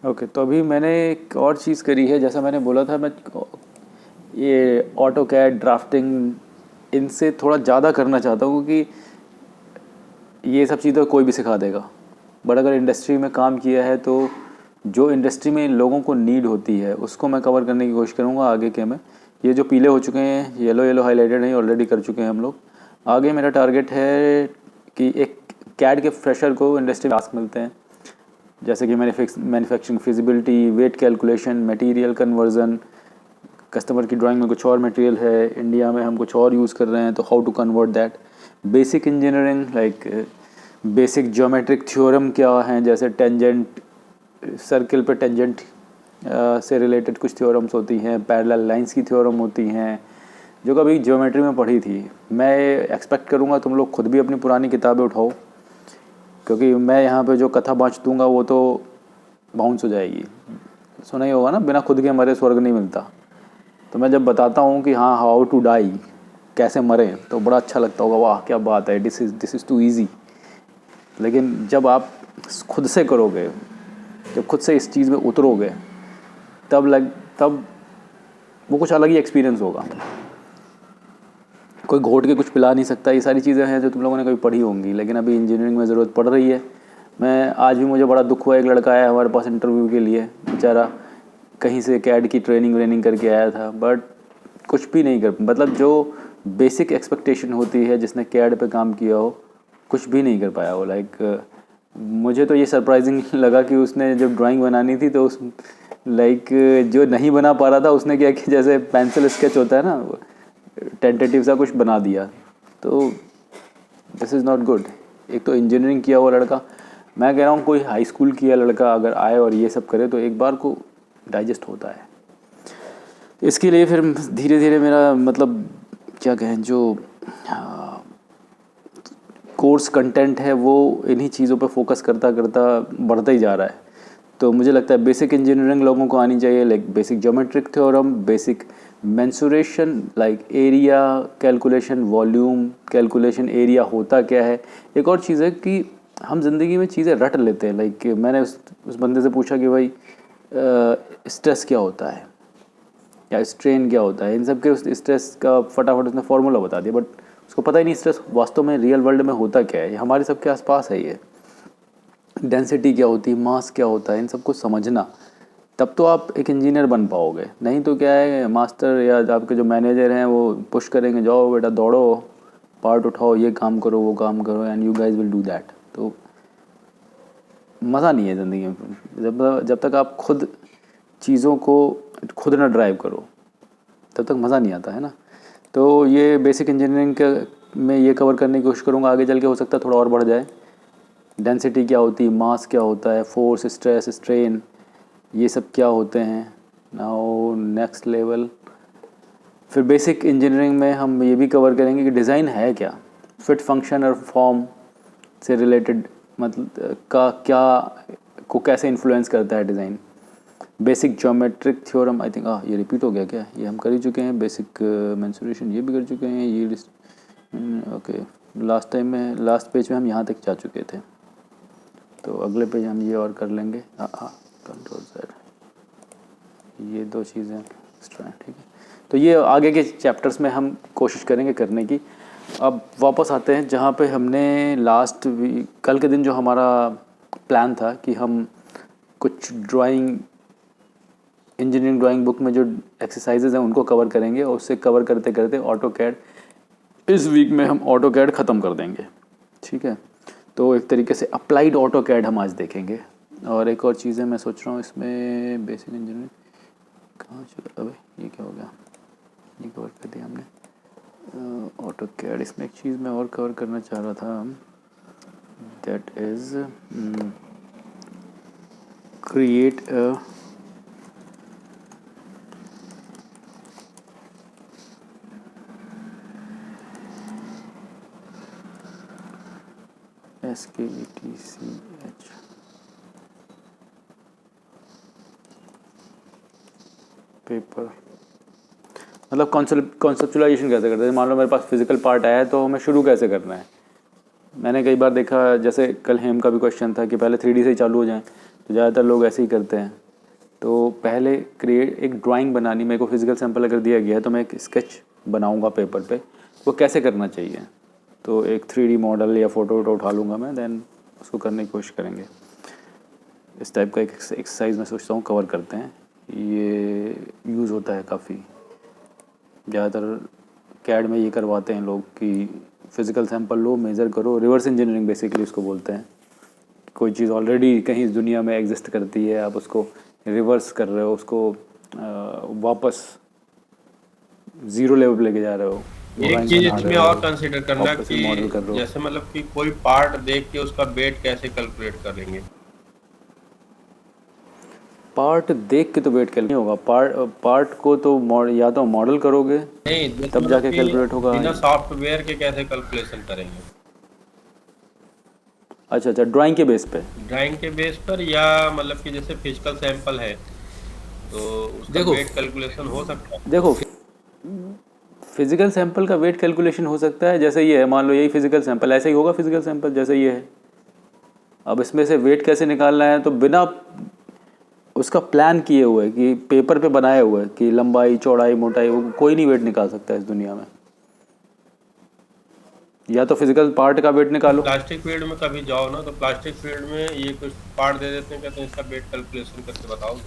Okay, तो अभी मैंने एक और चीज़ करी है, जैसा मैंने बोला था, मैं ये ऑटो कैड ड्राफ्टिंग इनसे थोड़ा ज़्यादा करना चाहता हूँ, क्योंकि ये सब चीज़ तो कोई भी सिखा देगा, बट अगर इंडस्ट्री में काम किया है तो जो इंडस्ट्री में लोगों को नीड होती है उसको मैं कवर करने की कोशिश करूँगा आगे के में। ये जो पीले हो चुके हैं, येलो येलो हाईलाइटेड हैं, ऑलरेडी कर चुके हैं हम लोग। आगे मेरा टारगेट है कि एक कैड के फ्रेशर को इंडस्ट्री में टास्क मिलते हैं, जैसे कि manufacturing feasibility, weight calculation, material conversion, customer की ड्राइंग में कुछ और मटेरियल है, इंडिया में हम कुछ और यूज़ कर रहे हैं, तो how to convert that. Basic engineering like basic geometric theorem क्या हैं, जैसे टेंजेंट, सर्किल पे टेंजेंट से रिलेटेड कुछ थ्योरम्स होती हैं, पैरेलल लाइंस की थ्योरम होती हैं, जो कभी ज्योमेट्री में पढ़ी थी। मैं एक्सपेक्ट करूँगा तुम लोग खुद भी अपनी पुरानी किताबें उठाओ, क्योंकि मैं यहाँ पे जो कथा बाँच दूँगा वो तो बाउंस हो जाएगी। सुना ही होगा ना, बिना खुद के मरे स्वर्ग नहीं मिलता। तो मैं जब बताता हूँ कि हाँ, हाउ टू डाई, कैसे मरें, तो बड़ा अच्छा लगता होगा, वाह क्या बात है, दिस इज़ टू ईजी। लेकिन जब आप खुद से करोगे, जब खुद से इस चीज़ में उतरोगे, तब वो कुछ अलग ही एक्सपीरियंस होगा। कोई घोट के कुछ पिला नहीं सकता। ये सारी चीज़ें हैं जो तुम लोगों ने कभी पढ़ी होंगी, लेकिन अभी इंजीनियरिंग में ज़रूरत पड़ रही है। मैं आज भी, मुझे बड़ा दुख हुआ, एक लड़का आया हमारे पास इंटरव्यू के लिए, बेचारा कहीं से कैड की ट्रेनिंग करके आया था, बट कुछ भी नहीं कर, मतलब जो बेसिक एक्सपेक्टेशन होती है जिसने कैड पे काम किया हो, कुछ भी नहीं कर पाया वो। लाइक मुझे तो ये सरप्राइजिंग लगा कि उसने जब ड्राइंग बनानी थी तो उस जो नहीं बना पा रहा था उसने क्या कि जैसे पेंसिल स्केच होता है ना, टेंटेटिव सा कुछ बना दिया। तो दिस इज़ नॉट गुड। एक तो इंजीनियरिंग किया हुआ लड़का, मैं कह रहा हूँ कोई हाई स्कूल किया लड़का अगर आए और ये सब करे तो एक बार को डाइजेस्ट होता है। इसके लिए फिर धीरे धीरे मेरा मतलब क्या कहें, जो कोर्स कंटेंट है वो इन्हीं चीज़ों पर फोकस करता करता बढ़ता ही जा रहा है। तो मुझे लगता है बेसिक इंजीनियरिंग लोगों को आनी चाहिए, like basic geometric theorem, basic mensuration, like area calculation, volume calculation, area होता क्या है। एक और चीज़ है कि हम जिंदगी में चीज़ें रट लेते हैं। लाइक मैंने उस बंदे से पूछा कि भाई स्ट्रेस क्या होता है या स्ट्रेन क्या होता है, इन सब के उस स्ट्रेस का फटाफट उसने फार्मूला बता दिया, बट उसको पता ही नहीं स्ट्रेस वास्तव में रियल वर्ल्ड में होता क्या है। ये हमारे सबके आसपास है। ये डेंसिटी क्या होती है, मास क्या होता है, इन सबको समझना, तब तो आप एक इंजीनियर बन पाओगे। नहीं तो क्या है, मास्टर या आपके जो मैनेजर हैं वो पुश करेंगे, जाओ बेटा दौड़ो, पार्ट उठाओ, ये काम करो, वो काम करो, and you guys will do that. तो मज़ा नहीं है ज़िंदगी में। जब तक आप खुद चीज़ों को खुद ना ड्राइव करो तब तक मज़ा नहीं आता है ना। तो ये बेसिक इंजीनियरिंग में ये कवर करने की कोशिश करूँगा। आगे चल के हो सकता है थोड़ा और बढ़ जाए। डेंसिटी क्या होती है, मास क्या होता है, फोर्स, स्ट्रेस, स्ट्रेन, ये सब क्या होते हैं। नाउ नेक्स्ट लेवल, फिर बेसिक इंजीनियरिंग में हम ये भी कवर करेंगे कि डिज़ाइन है क्या, फिट, फंक्शन और फॉर्म से रिलेटेड, मतलब का क्या को कैसे इन्फ्लुएंस करता है design. Basic geometric theorem, I think ये रिपीट हो गया क्या, ये हम कर ही चुके हैं। बेसिक मेंसुरेशन ये भी कर चुके हैं। ये ओके, लास्ट टाइम में लास्ट पेज में हम यहाँ तक जा चुके थे, तो अगले पेज हम ये और कर लेंगे। कंट्रोल Z, ये दो चीज़ें एक्स्ट्रा हैं, ठीक है। तो ये आगे के चैप्टर्स में हम कोशिश करेंगे करने की। अब वापस आते हैं जहाँ पे हमने लास्ट वीक, कल के दिन जो हमारा प्लान था कि हम कुछ ड्राइंग, इंजीनियरिंग ड्राइंग बुक में जो एक्सरसाइजेज हैं उनको कवर करेंगे, और उससे कवर करते करते ऑटो कैड, इस वीक में हम ऑटो कैड ख़त्म कर देंगे, ठीक है। तो एक तरीके से अप्लाइड ऑटो कैड हम आज देखेंगे। और एक और चीज़ है मैं सोच रहा हूँ इसमें, बेसिक इंजीनियरिंग कहाँ चला, अबे ये क्या हो गया, ये कवर कर दिया हमने ऑटो कैड। इसमें एक चीज़ मैं और कवर करना चाह रहा था, that is create a SKETCH paper, मतलब कॉन्सेप्चुलाइजेशन कैसे करते हैं। मान लो मेरे पास फिजिकल पार्ट आया है तो हमें शुरू कैसे करना है। मैंने कई बार देखा, जैसे कल हेम का भी क्वेश्चन था कि पहले 3D से ही चालू हो जाएं, तो ज़्यादातर लोग ऐसे ही करते हैं। तो पहले एक ड्राइंग बनानी, मेरे को फिजिकल सैंपल अगर दिया गया है तो मैं एक स्केच बनाऊंगा पेपर पे, वो कैसे करना चाहिए। तो एक 3D मॉडल या फ़ोटो वोटो उठा लूँगा मैं, देन उसको करने की कोशिश करेंगे। इस टाइप का एक एक्सरसाइज मैं सोचता हूँ कवर करते हैं, ये यूज़ होता है काफ़ी। ज़्यादातर कैड में ये करवाते हैं लोग कि फ़िज़िकल सैंपल लो, मेज़र करो। रिवर्स इंजीनियरिंग बेसिकली उसको बोलते हैं। कोई चीज़ ऑलरेडी कहीं इस दुनिया में एग्जिस्ट करती है, आप उसको रिवर्स कर रहे हो, उसको वापस ज़ीरो लेवल पे लेके जा रहे हो, एक ड्राइंग चीज बना रहे इसमें हो, और कंसिडर करना वापस से कि मॉडल कर रहे हो। जैसे मतलब कि कोई पार्ट देख के उसका वेट कैसे कैलकुलेट करेंगे। पार्ट देख के तो वेट कैलकुलेट नहीं होगा। पार्ट को तो या तो मॉडल करोगे नहीं, जैसे तब मतलब जाके कि कैलकुलेट होगा। बिना सॉफ्टवेयर के कैसे कैलकुलेशन करेंगे। अच्छा अच्छा, ड्राइंग के बेस पे। ड्राइंग के बेस पर या मतलब कि जैसे फिजिकल सैंपल है तो उसका देखो वेट कैलकुलेशन हो सकता है। देखो फिजिकल सैंपल का वेट कैलकुलेशन हो सकता है। जैसे ये है, मान लो यही फिजिकल सैंपल, ऐसे ही होगा फिजिकल सैंपल जैसे ये है। अब इसमें से वेट कैसे निकालना है, तो बिना उसका प्लान किए हुए कि पेपर पे बनाए हुए कि लंबाई चौड़ाई मोटाई, वो कोई नहीं वेट निकाल सकता है इस दुनिया में। या तो फिजिकल पार्ट का वेट निकालो। प्लास्टिक फील्ड में कभी जाओ ना, तो प्लास्टिक फील्ड में ये कुछ पार्ट दे देते हैं, कहते हैं इसका वेट कैलकुलेशन करके बताओगे।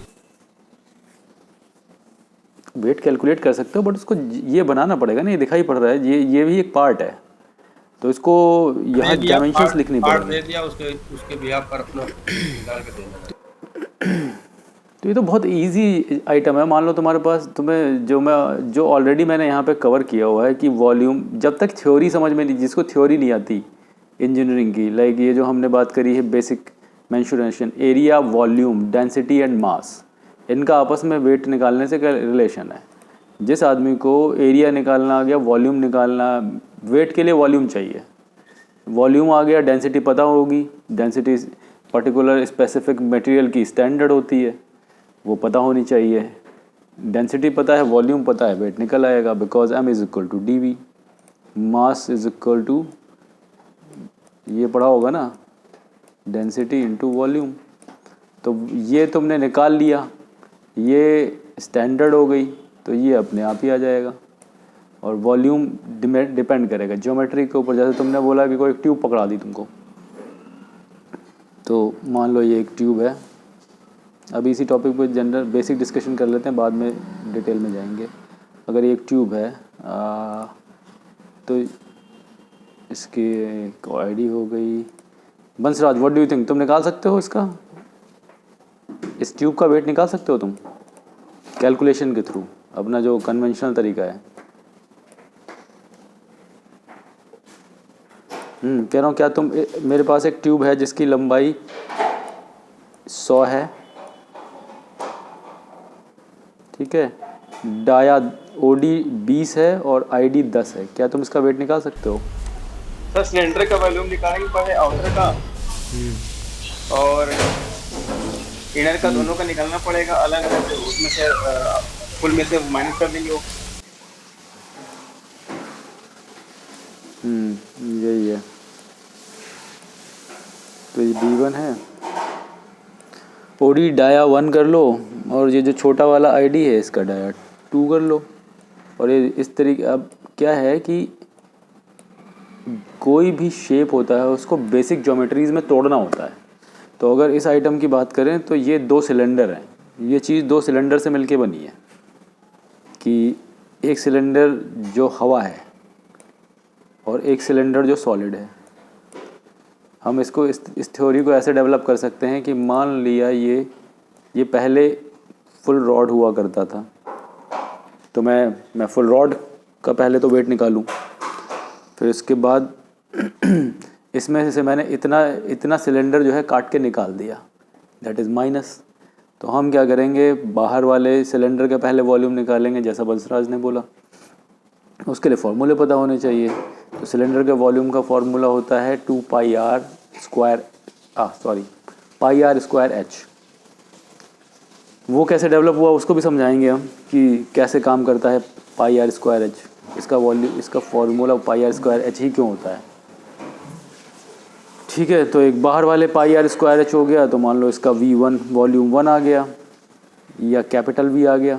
वेट कैलकुलेट कर सकते हो, बट उसको ये बनाना पड़ेगा ना, ये दिखाई पड़ रहा है, ये भी एक पार्ट है, तो इसको दे यहाँ दिया डायमेंशंस पार्ट लिखनी पार्ट पड़ेंगी। दे दिया, उसके उसके बिहाफ पर अपना निकाल के देना है। तो ये तो बहुत इजी आइटम है। मान लो तुम्हारे पास, तुम्हें जो ऑलरेडी मैंने यहाँ पे कवर किया हुआ है कि वॉल्यूम, जब तक थ्योरी समझ में नहीं, जिसको थ्योरी नहीं आती इंजीनियरिंग की, लाइक ये जो हमने बात करी है basic mensuration, area, volume, density and mass, इनका आपस में वेट निकालने से क्या रिलेशन है। जिस आदमी को एरिया निकालना आ गया, वॉल्यूम निकालना, वेट के लिए वॉल्यूम चाहिए, वॉल्यूम आ गया, डेंसिटी पता होगी, डेंसिटी पर्टिकुलर स्पेसिफिक मटेरियल की स्टैंडर्ड होती है, वो पता होनी चाहिए। डेंसिटी पता है, वॉल्यूम पता है, वेट निकल आएगा, because m is equal to D V, mass is equal to, ये पढ़ा होगा ना, डेंसिटी इंटू वॉल्यूम। तो ये तुमने निकाल लिया, ये स्टैंडर्ड हो गई, तो ये अपने आप ही आ जाएगा। और वॉल्यूम डिपेंड करेगा ज्योमेट्री के ऊपर। जैसे तुमने बोला कि कोई ट्यूब पकड़ा दी तुमको, तो मान लो ये एक ट्यूब है। अभी इसी टॉपिक पे जनरल बेसिक डिस्कशन कर लेते हैं, बाद में डिटेल में जाएंगे। अगर ये एक ट्यूब है तो इसकी एक आईडी हो गई। Bansraj, what do you think, तुम निकाल सकते हो इसका, इस ट्यूब का वेट निकाल सकते हो तुम कैलकुलेशन के थ्रू, अपना जो कन्वेंशनल तरीका है। कह रहा हूँ, क्या तुम, मेरे पास एक ट्यूब है जिसकी लंबाई 100 है, ठीक है, डाया ओडी 20 है और आईडी 10 है, क्या तुम इसका वेट निकाल सकते हो? सर सिलेंडर का वॉल्यूम निकालेंगे पहले, आउटर का और इनर का, दोनों का निकालना पड़ेगा अलग अलग, उसमें से फुल में से माइनस कर देंगे वो। यही है। तो ये B1 है, ओडी डाया 1 कर लो, और ये जो छोटा वाला आईडी है इसका डाया 2 कर लो। और ये इस तरीके, अब क्या है कि कोई भी शेप होता है उसको बेसिक ज्योमेट्रीज में तोड़ना होता है। तो अगर इस आइटम की बात करें तो ये 2 सिलेंडर हैं, ये चीज़ 2 सिलेंडर से मिलके बनी है, कि एक सिलेंडर जो हवा है और एक सिलेंडर जो सॉलिड है। हम इसको इस थ्योरी को ऐसे डेवलप कर सकते हैं कि मान लिया ये पहले फुल रॉड हुआ करता था, तो मैं फुल रॉड का पहले तो वेट निकालूं, फिर उसके बाद इसमें से मैंने इतना सिलेंडर जो है काट के निकाल दिया, दैट इज़ माइनस। तो हम क्या करेंगे, बाहर वाले सिलेंडर के पहले वॉल्यूम निकालेंगे, जैसा बंसराज ने बोला। उसके लिए फॉर्मूले पता होने चाहिए। तो सिलेंडर के वॉल्यूम का फॉर्मूला होता है 2 pi r square, pi r square h. वो कैसे डेवलप हुआ उसको भी समझाएंगे हम, कि कैसे काम करता है पाई आर स्क्वायर एच। इसका formula pi r square h ही क्यों होता है। ठीक है, तो एक बाहर वाले पाई आर स्क्वायर एच हो गया, तो मान लो इसका V1 वॉल्यूम 1 आ गया, या कैपिटल V आ गया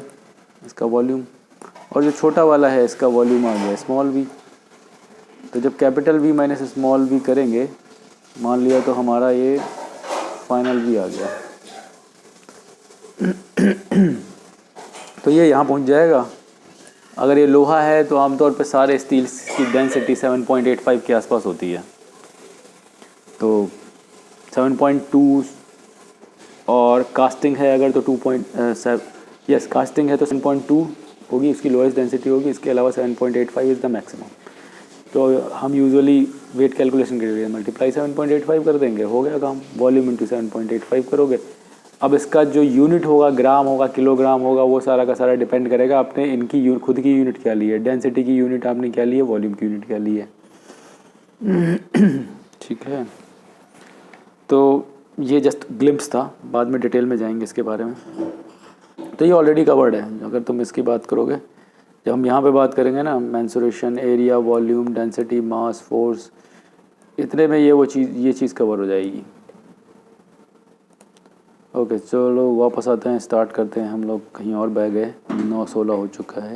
इसका वॉल्यूम, और जो छोटा वाला है इसका वॉल्यूम आ गया स्मॉल v। तो जब capital V minus small v करेंगे, मान लिया तो हमारा ये फाइनल V आ गया। तो ये यहाँ पहुँच जाएगा। अगर ये लोहा है तो आमतौर पे सारे स्टील की डेंसिटी 7.85 के आसपास होती है, तो 7.2, और कास्टिंग है अगर तो 2.7, यस कास्टिंग है तो 7.2 होगी, इसकी लोएस्ट डेंसिटी होगी। इसके अलावा 7.85 इज़ द मैक्सिमम। तो हम यूजुअली वेट कैलकुलेशन के लिए मल्टीप्लाई 7.85 कर देंगे, हो गया काम। वॉल्यूम इंटू 7.85 करोगे। अब इसका जो यूनिट होगा, ग्राम होगा, किलोग्राम होगा, वो सारा का सारा डिपेंड करेगा आपने इनकी खुद की यूनिट क्या ली है, डेंसिटी की यूनिट आपने क्या ली है, वॉल्यूम की यूनिट क्या ली है। ठीक है, तो ये जस्ट ग्लिम्प्स था, बाद में डिटेल में जाएंगे इसके बारे में। तो ये ऑलरेडी कवर्ड है अगर तुम इसकी बात करोगे। जब हम यहाँ पे बात करेंगे ना, मेंसुरेशन, एरिया, वॉल्यूम, डेंसिटी, मास, फोर्स, इतने में ये चीज़ कवर हो जाएगी। ओके, चलो वापस आते हैं, स्टार्ट करते हैं। हम लोग कहीं और बह गए, 9:16 हो चुका है।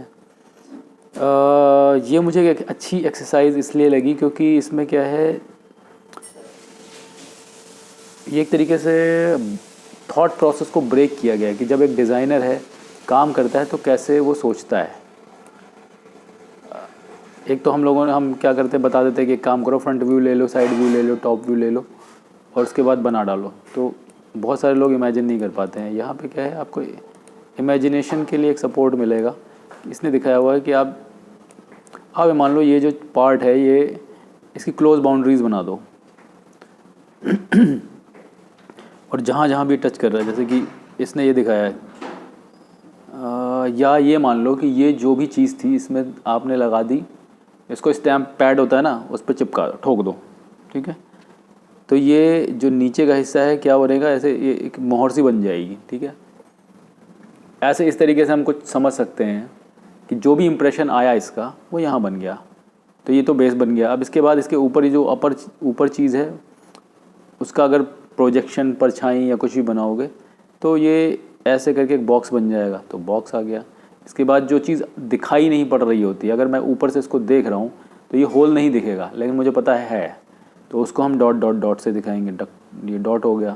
ये मुझे एक अच्छी एक्सरसाइज इसलिए लगी क्योंकि इसमें क्या है, ये एक तरीके से थॉट प्रोसेस को ब्रेक किया गया है कि जब एक डिज़ाइनर है काम करता है तो कैसे वो सोचता है। एक तो हम क्या करते हैं, बता देते हैं कि एक काम करो, फ्रंट व्यू ले लो, साइड व्यू ले लो, टॉप व्यू ले लो, और उसके बाद बना डालो। तो बहुत सारे लोग इमेजिन नहीं कर पाते हैं। यहाँ पे क्या है, आपको इमेजिनेशन के लिए एक सपोर्ट मिलेगा। इसने दिखाया हुआ है कि आप मान लो ये जो पार्ट है, ये इसकी क्लोज बाउंड्रीज़ बना दो, और जहाँ जहाँ भी टच कर रहा है, जैसे कि इसने ये दिखाया है, या ये मान लो कि ये जो भी चीज़ थी इसमें आपने लगा दी, इसको स्टैम्प पैड होता है ना, उस पर चिपका ठोक दो, ठीक है। तो ये जो नीचे का हिस्सा है क्या बनेगा, ऐसे ये एक मोहर सी बन जाएगी, ठीक है। ऐसे इस तरीके से हम कुछ समझ सकते हैं कि जो भी इम्प्रेशन आया इसका, वो यहाँ बन गया। तो ये तो बेस बन गया। अब इसके बाद इसके ऊपर जो ऊपर चीज़ है, उसका अगर प्रोजेक्शन, परछाई या कुछ भी बनाओगे तो ये ऐसे करके एक बॉक्स बन जाएगा, तो बॉक्स आ गया। इसके बाद जो चीज़ दिखाई नहीं पड़ रही होती, अगर मैं ऊपर से इसको देख रहा हूँ तो ये होल नहीं दिखेगा, लेकिन मुझे पता है, तो उसको हम डॉट डॉट डॉट से दिखाएंगे। ये डॉट हो गया,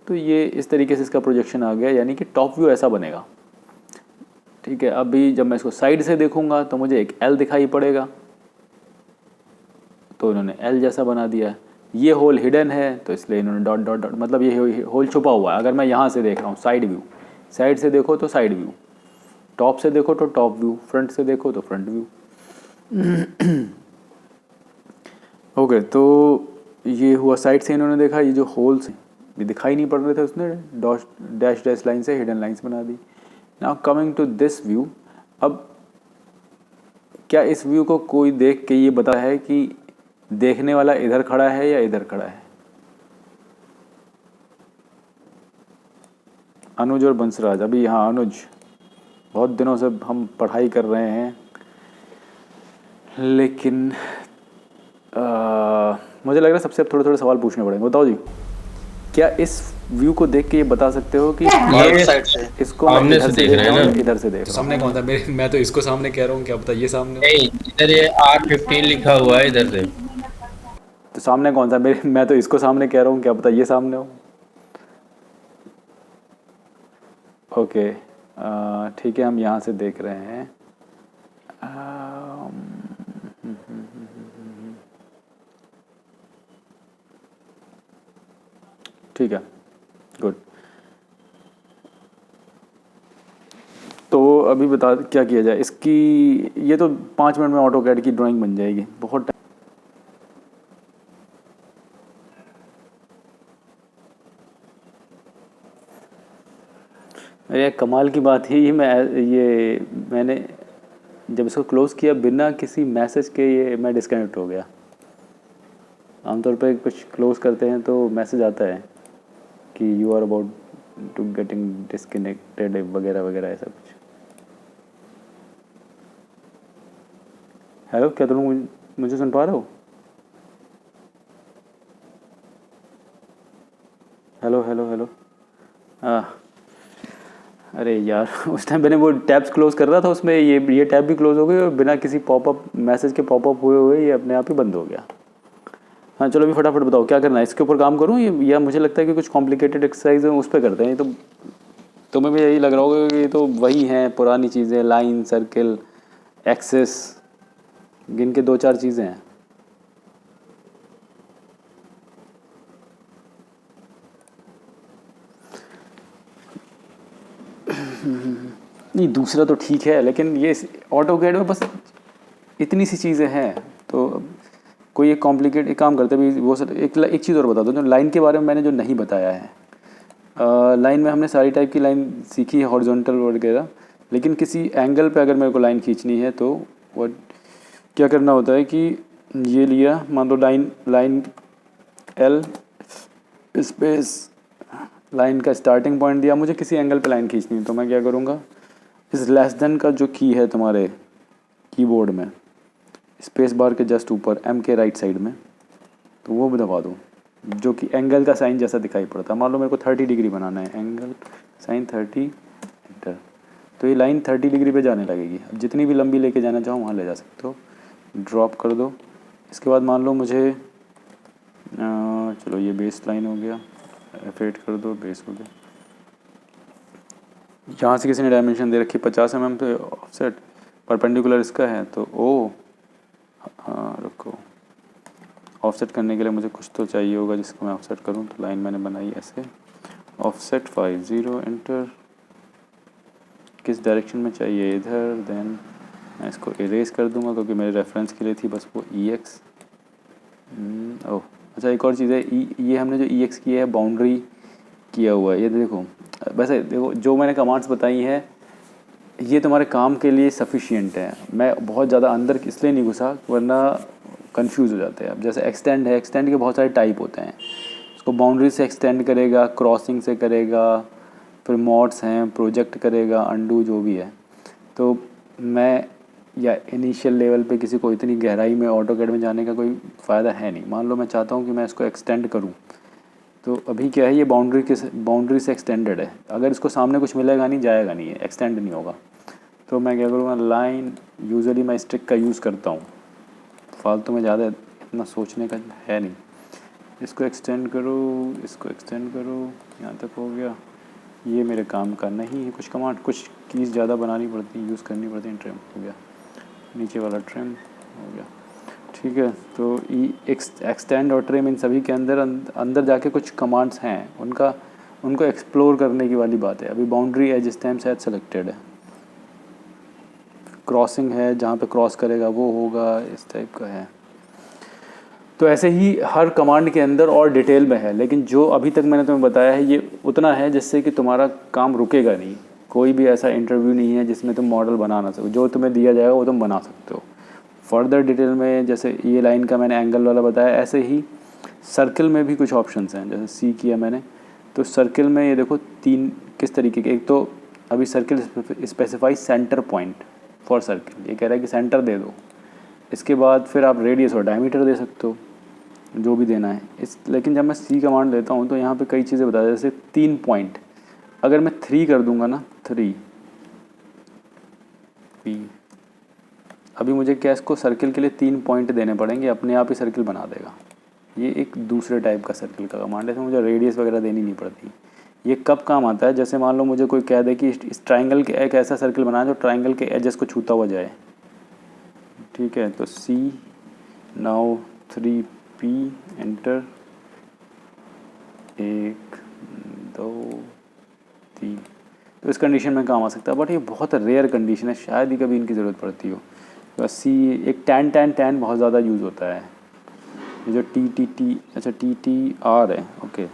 तो ये इस तरीके से इसका प्रोजेक्शन आ गया, यानी कि टॉप व्यू ऐसा बनेगा, ठीक है। अभी जब मैं इसको साइड से देखूंगा तो मुझे एक एल दिखाई पड़ेगा, तो इन्होंने एल जैसा बना दिया है। ये होल हिडन है, तो इसलिए इन्होंने डॉट डॉट डॉट, मतलब ये होल छुपा हुआ है। अगर मैं यहाँ से देख रहा हूँ, साइड व्यू, साइड से देखो तो साइड व्यू, टॉप से देखो तो टॉप व्यू, फ्रंट से देखो तो फ्रंट व्यू। ओके, तो ये हुआ साइड से इन्होंने देखा। ये जो होल्स भी दिखाई नहीं पड़ रहे थे, उसने डैश डैश लाइन से हिडन लाइंस बना दी। Now coming to this view, अब क्या इस व्यू को कोई देख के ये बता है कि देखने वाला इधर खड़ा है या इधर खड़ा है? अनुज और बंसराज, अभी हाँ अनुज, बहुत दिनों से हम पढ़ाई कर रहे हैं, लेकिन मुझे लग रहा है सबसे थोड़े थोड़े सवाल पूछने पड़ेंगे। बताओ जी, क्या इस व्यू को देख के ये बता सकते हो कि इसको मैं इधर से देख रहा हूँ, इधर से देख रहा हूँ? सामने कौन था? मैं तो इसको सामने कह रहा हूँ, क्या पता ये सामने हो। इधर ये R15 लिखा हुआ है इधर से। तो सामने कौन सा? मैं तो इसको सामने कह रहा हूँ, क्या पता ये सामने हो। ओके, ठीक है, हम यहाँ से देख रहे हैं। ठीक है, गुड। तो अभी बता क्या किया जाए इसकी। ये तो 5 मिनट में ऑटोकैड की ड्राइंग बन जाएगी, बहुत ये कमाल की बात है। मैंने जब इसको क्लोज़ किया बिना किसी मैसेज के, ये मैं डिस्कनेक्ट हो गया। आमतौर पे कुछ क्लोज़ करते हैं तो मैसेज आता है कि you are about to getting disconnected वगैरह वगैरह, ऐसा कुछ। हेलो, क्या तुम मुझे सुन पा रहे हो? Hello hello hello. अरे यार उस टाइम मैंने वो टैब्स क्लोज कर रहा था, उसमें ये टैब भी क्लोज हो गई और बिना किसी पॉपअप मैसेज के पॉपअप हुए हुए ये अपने आप ही बंद हो गया। हाँ चलो अभी फटाफट बताओ क्या करना है, इसके ऊपर काम करूँ या मुझे लगता है कि कुछ कॉम्प्लिकेटेड एक्सरसाइज है उस पर करते हैं। ये तो तुम्हें भी यही लग रहा होगा कि ये तो वही हैं पुरानी चीज़ें, लाइन सर्किल एक्सेस, गिन के 2-4 चीज़ें हैं। नहीं दूसरा तो ठीक है, लेकिन ये ऑटोकैड में बस इतनी सी चीज़ें हैं। तो कोई एक कॉम्प्लिकेट एक काम करते भी वो सर एक चीज़ और बता दो, जो लाइन के बारे में मैंने जो नहीं बताया है। लाइन में हमने सारी टाइप की लाइन सीखी है, हॉरिजॉन्टल वगैरह, लेकिन किसी एंगल पे अगर मेरे को लाइन खींचनी है तो वो क्या करना होता है कि ये लिया, मान लो लाइन एल स्पेस लाइन का स्टार्टिंग पॉइंट दिया, मुझे किसी एंगल पे लाइन खींचनी है तो मैं क्या करूँगा, इस लेस देन का जो की है तुम्हारे कीबोर्ड में स्पेस बार के जस्ट ऊपर एम के राइट साइड में, तो वो भी दबा दूँ जो कि एंगल का साइन जैसा दिखाई पड़ता है। मान लो मेरे को 30 डिग्री बनाना है, एंगल साइन 30 एंटर, तो ये लाइन 30 डिग्री पे जाने लगेगी। अब जितनी भी लंबी लेके जाना चाहो वहाँ ले जा सकते हो, ड्रॉप कर दो। इसके बाद मान लो मुझे चलो ये बेस लाइन हो गया, F8 कर दो, बेस हो गया। यहाँ से किसी ने डायमेंशन दे रखी 50 mm पे ऑफसेट, परपेंडिकुलर इसका है तो ओ रुको, ऑफसेट करने के लिए मुझे कुछ तो चाहिए होगा जिसको मैं ऑफसेट करूँ, तो लाइन मैंने बनाई ऐसे, ऑफसेट 50 एंटर। किस डायरेक्शन में चाहिए, इधर, देन मैं इसको इरेज कर दूंगा क्योंकि मेरे रेफरेंस के लिए थी बस वो EX। ओह अच्छा एक और चीज़ है, ये हमने जो EX किया है बाउंड्री किया हुआ है, ये देखो। वैसे देखो जो मैंने कमांड्स बताई हैं ये तुम्हारे काम के लिए सफिशिएंट है, मैं बहुत ज़्यादा अंदर इसलिए नहीं घुसा वरना कंफ्यूज हो जाते हैं। अब जैसे एक्सटेंड है, एक्सटेंड के बहुत सारे टाइप होते हैं, उसको बाउंड्री से एक्सटेंड करेगा, क्रॉसिंग से करेगा, फिर मॉड्स हैं, प्रोजेक्ट करेगा, अंडू जो भी है। तो मैं या इनिशियल लेवल पे किसी को इतनी गहराई में ऑटोकैड में जाने का कोई फ़ायदा है नहीं। मान लो मैं चाहता हूँ कि मैं इसको एक्सटेंड करूँ, तो अभी क्या है ये बाउंड्री से एक्सटेंडेड है, अगर इसको सामने कुछ मिलेगा नहीं, जाएगा नहीं है, एक्सटेंड नहीं होगा। तो मैं क्या करूँगा, लाइन यूजुअली मैं स्ट्रिक का यूज़ करता हूँ, फालतू में ज़्यादा इतना सोचने का है नहीं। इसको एक्सटेंड करो, इसको एक्सटेंड करो, यहाँ तक हो गया। ये मेरे काम का नहीं है, कुछ कमांड कुछ कीज़ ज़्यादा बनानी पड़ती, यूज़ करनी पड़ती है। ट्रिम हो गया, नीचे वाला ट्रिम हो गया, ठीक है। तो एक्सटेंड और ट्रिम इन सभी के अंदर जाके कुछ कमांड्स हैं, उनको एक्सप्लोर करने की वाली बात है। अभी बाउंड्री एज इस टाइम शायद सेलेक्टेड है, क्रॉसिंग है जहाँ पे क्रॉस करेगा वो होगा, इस टाइप का है। तो ऐसे ही हर कमांड के अंदर और डिटेल में है, लेकिन जो अभी तक मैंने तुम्हें बताया है ये उतना है जिससे कि तुम्हारा काम रुकेगा नहीं। कोई भी ऐसा इंटरव्यू नहीं है जिसमें तुम मॉडल बना ना सको, जो तुम्हें दिया जाएगा वो तुम बना सकते हो। फर्दर डिटेल में जैसे ये लाइन का मैंने एंगल वाला बताया, ऐसे ही सर्किल में भी कुछ ऑप्शंस हैं। जैसे सी किया मैंने, तो सर्किल में ये देखो 3 किस तरीके के, एक तो अभी circle specify centre point for circle, ये कह रहा है कि सेंटर दे दो। इसके बाद फिर आप रेडियस और डायमीटर दे सकते हो, जो भी देना है लेकिन जब मैं सी कमांड लेता हूँ तो यहाँ पे कई चीज़ें बता, जैसे 3 पॉइंट, अगर मैं 3 कर दूंगा ना, 3 पी, अभी मुझे क्या इसको सर्किल के लिए 3 पॉइंट देने पड़ेंगे, अपने आप ही सर्किल बना देगा। ये एक दूसरे टाइप का सर्किल का कमांड है, इसमें मुझे रेडियस वगैरह देनी नहीं पड़ती। ये कब काम आता है, जैसे मान लो मुझे कोई कह दे कि इस ट्राइंगल के एक ऐसा सर्किल बनाए जो ट्राइंगल के एजेस को छूता हुआ जाए, ठीक है। तो सी नाउ 3P एंटर, 1 2 3, तो इस कंडीशन में काम आ सकता है, बट ये बहुत रेयर कंडीशन है, शायद ही कभी इनकी ज़रूरत पड़ती हो। बस सी एक टैन बहुत ज़्यादा यूज़ होता है, ये जो टी अच्छा TTR है, ओके।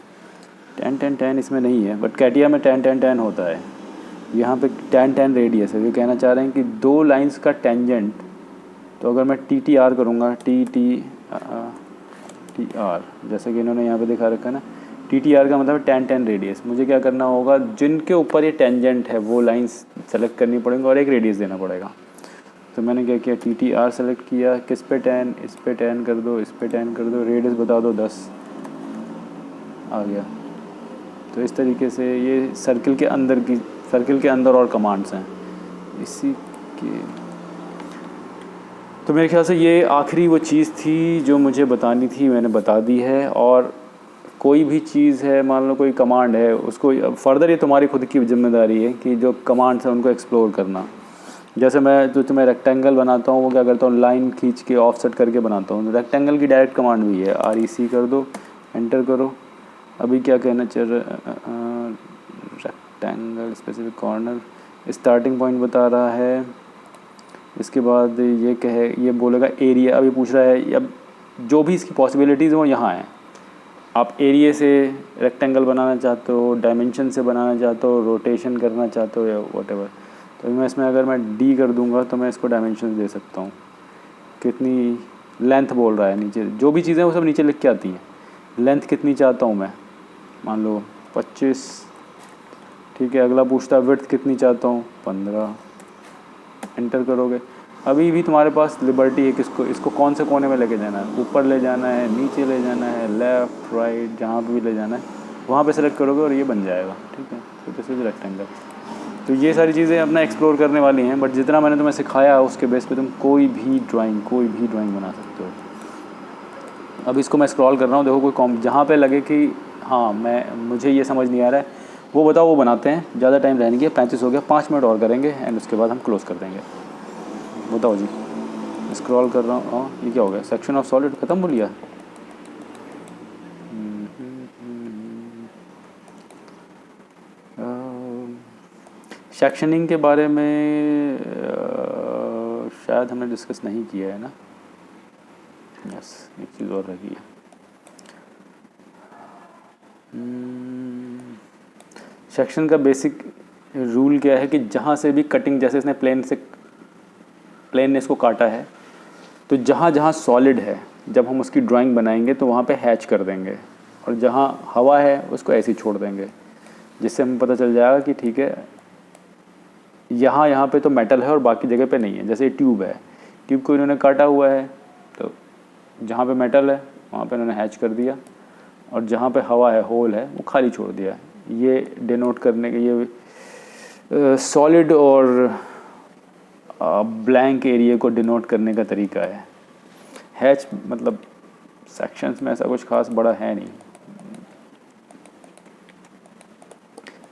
टैन इसमें नहीं है, बट कैटिया में टैन होता है। यहाँ पे टैन रेडियस है, ये कहना चाह रहे हैं कि 2 लाइंस का टेंजेंट, तो अगर मैं TTR करूँगा, TR जैसे कि इन्होंने यहाँ पे दिखा रखा है ना, TTR का मतलब टैन रेडियस। मुझे क्या करना होगा, जिनके ऊपर ये टेंजेंट है वो लाइंस सेलेक्ट करनी पड़ेंगी और एक रेडियस देना पड़ेगा। तो मैंने क्या किया, TTR सेलेक्ट किया, किस पे टैन, इस पे टैन कर दो, इस पे टैन कर दो, रेडियस बता दो 10, आ गया। तो इस तरीके से ये सर्किल के अंदर और कमांड्स हैं इसी के। तो मेरे ख्याल से ये आखिरी वो चीज़ थी जो मुझे बतानी थी, मैंने बता दी है। और कोई भी चीज़ है, मान लो कोई कमांड है, उसको फर्दर ये तुम्हारी खुद की जिम्मेदारी है कि जो कमांड्स हैं उनको एक्सप्लोर करना। जैसे मैं जो तुम्हें रेक्टेंगल बनाता हूँ वो क्या करता हूँ, लाइन खींच के ऑफसेट करके बनाता हूँ। रेक्टेंगल की डायरेक्ट कमांड भी है, REC कर दो, एंटर करो। अभी क्या कहना चाहिए, rectangle specific corner starting point बता रहा है। इसके बाद ये बोलेगा एरिया, अभी पूछ रहा है। अब जो भी इसकी पॉसिबिलिटीज़ वो यहाँ हैं। आप एरिया से रेक्टेंगल बनाना चाहते हो, डायमेंशन से बनाना चाहते हो, रोटेशन करना चाहते हो, या व्हाटएवर। तो मैं इसमें अगर मैं D कर दूंगा तो मैं इसको डायमेंशन दे सकता हूँ। कितनी लेंथ बोल रहा है नीचे, जो भी चीज़ें वो सब नीचे लिख के आती हैं। लेंथ कितनी चाहता हूँ मैं, मान लो 25, ठीक है। अगला पूछता है विड्थ कितनी चाहता हूँ, 15, एंटर करोगे। अभी भी तुम्हारे पास लिबर्टी है कि इसको कौन से कोने में लेके जाना है, ऊपर ले जाना है, नीचे ले जाना है, लेफ़्ट राइट, जहाँ पे भी ले जाना है वहाँ पे सेलेक्ट करोगे और ये बन जाएगा, ठीक है। तो दिस इज रेक्टेंगल। तो ये सारी चीज़ें अपना एक्सप्लोर करने वाली हैं, बट जितना मैंने तुम्हें सिखाया उसके बेस पे तुम कोई भी ड्राइंग बना सकते हो। अब इसको मैं स्क्रॉल कर रहा हूँ, देखो कोई जहाँ पे लगे कि हाँ मुझे ये समझ नहीं आ रहा है वो बताओ, वो बनाते हैं। ज़्यादा टाइम रहने की, 35 हो गया, 5 मिनट और करेंगे एंड उसके बाद हम क्लोज़ कर देंगे। बताओ जी, स्क्रॉल कर रहा हूँ। हाँ, ये क्या हो गया, सेक्शन ऑफ सॉलिड ख़त्म हो लिया। सेक्शनिंग के बारे में शायद हमने डिस्कस नहीं किया है ना। यस, एक चीज़ और रही है। सेक्शन का बेसिक रूल क्या है कि जहाँ से भी कटिंग, जैसे इसने प्लेन ने इसको काटा है, तो जहाँ जहाँ सॉलिड है जब हम उसकी ड्राइंग बनाएंगे तो वहाँ पे हैच कर देंगे, और जहाँ हवा है उसको ऐसे ही छोड़ देंगे, जिससे हमें पता चल जाएगा कि ठीक है यहाँ पे तो मेटल है और बाकी जगह पे नहीं है। जैसे ट्यूब है, ट्यूब को इन्होंने काटा हुआ है तो जहाँ पे मेटल है वहाँ पे इन्होंने हैच कर दिया, और जहाँ पे हवा है, होल है, वो खाली छोड़ दिया। ये डिनोट करने के, ये सॉलिड और ब्लैंक एरिया को डिनोट करने का तरीका है। हैच मतलब सेक्शंस में ऐसा कुछ खास बड़ा है नहीं।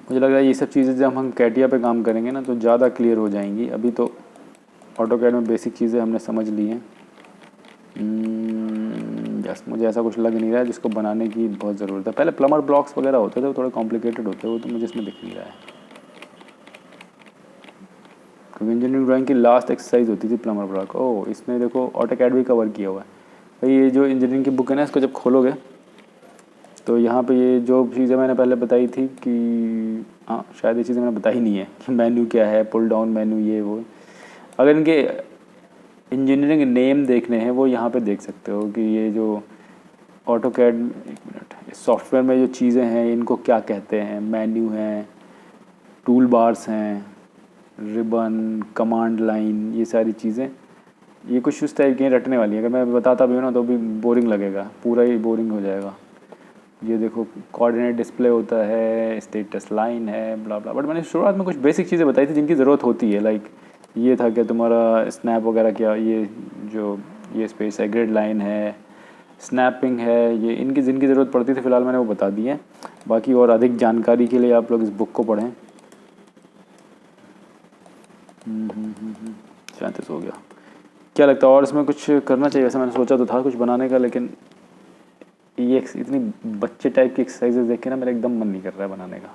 मुझे लग रहा है ये सब चीज़ें जब हम कैटिया पे काम करेंगे ना तो ज़्यादा क्लियर हो जाएंगी। अभी तो ऑटोकैड में बेसिक चीज़ें हमने समझ ली हैं। यस, मुझे ऐसा कुछ लग नहीं रहा है जिसको बनाने की बहुत ज़रूरत है। पहले प्लमर ब्लॉक्स वगैरह होते थे, वो थोड़े कॉम्प्लिकेटेड होते हैं, वो तो मुझे इसमें दिख नहीं रहा है। क्योंकि इंजीनियरिंग ड्राइंग की लास्ट एक्सरसाइज होती थी प्लमर ब्लॉक। ओह, इसने देखो ऑटोकैड भी कवर किया हुआ है भाई। ये जो इंजीनियरिंग की बुक है ना, इसको जब खोलोगे तो यहाँ पे ये जो चीज़ें मैंने पहले बताई थी कि हाँ, शायद ये चीज़ें मैंने बताई नहीं है कि मेन्यू क्या है, पुल डाउन मेन्यू, ये वो। अगर इनके इंजीनियरिंग नेम देखने हैं वो यहाँ पे देख सकते हो कि ये जो ऑटोकैड, एक मिनट, सॉफ्टवेयर में जो चीज़ें हैं इनको क्या कहते हैं। मेन्यू हैं, टूल बार्स हैं, रिबन, कमांड लाइन, ये सारी चीज़ें ये कुछ उस टाइप की रटने वाली है। अगर मैं बताता भी हूँ ना तो भी बोरिंग लगेगा, पूरा ही बोरिंग हो जाएगा। ये देखो कोऑर्डिनेट डिस्प्ले होता है, स्टेटस लाइन है, ब्ला ब्ला। बट मैंने शुरुआत में कुछ बेसिक चीज़ें बताई थी जिनकी ज़रूरत होती है। लाइक ये था कि तुम्हारा स्नैप वगैरह क्या, ये स्पेस है, ग्रिड लाइन है, स्नैपिंग है, ये इनकी जिनकी ज़रूरत पड़ती थी फ़िलहाल मैंने वो बता दी है। बाकी और अधिक जानकारी के लिए आप लोग इस बुक को पढ़ें। 37 हो गया। क्या लगता है और इसमें कुछ करना चाहिए? वैसे मैंने सोचा तो था कुछ बनाने का, लेकिन ये इतनी बच्चे टाइप की एक्सरसाइजेज देख के ना मेरा एकदम मन नहीं कर रहा है बनाने का।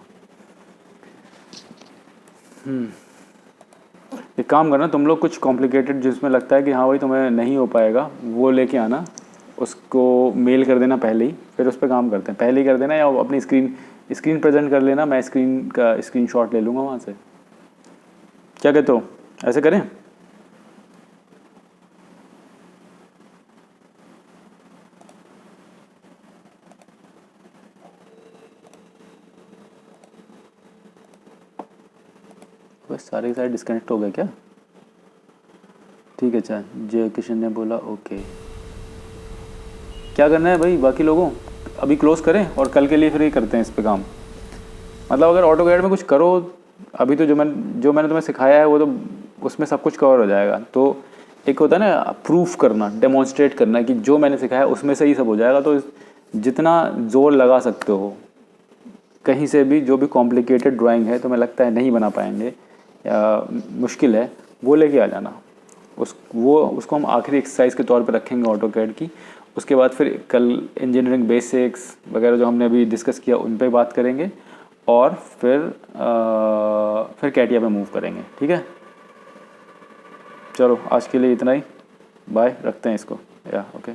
एक काम करना, तुम लोग कुछ कॉम्प्लिकेटेड जिसमें लगता है कि हाँ भाई तुम्हें नहीं हो पाएगा वो लेके आना, उसको मेल कर देना पहले ही, फिर उस पर काम करते हैं। पहले ही कर देना या अपनी स्क्रीन प्रेजेंट कर लेना, मैं स्क्रीन का स्क्रीनशॉट ले लूँगा वहाँ से। क्या कहते हो, ऐसे करें? बस सारे के सारे डिस्कनेक्ट हो गए क्या? ठीक है, अच्छा, जय किशन ने बोला ओके। क्या करना है भाई बाकी लोगों? अभी क्लोज करें और कल के लिए फिर ये करते हैं इस पे काम। मतलब अगर ऑटो कैड में कुछ करो, अभी तो जो मैंने तुम्हें सिखाया है वो तो उसमें सब कुछ कवर हो जाएगा। तो एक होता है ना प्रूफ करना, डेमोन्स्ट्रेट करना कि जो मैंने सिखाया है उसमें से ही सब हो जाएगा। तो जितना ज़ोर लगा सकते हो कहीं से भी, जो भी कॉम्प्लिकेटेड ड्राइंग है तुम्हें लगता है नहीं बना पाएंगे या मुश्किल है, वो लेके आ जाना। उसको हम आखिरी एक्सरसाइज के तौर पे रखेंगे ऑटो कैड की। उसके बाद फिर कल इंजीनियरिंग बेसिक्स वगैरह जो हमने अभी डिस्कस किया उन पे बात करेंगे, और फिर कैटिया पे मूव करेंगे। ठीक है, चलो आज के लिए इतना ही, बाय, रखते हैं इसको, या ओके।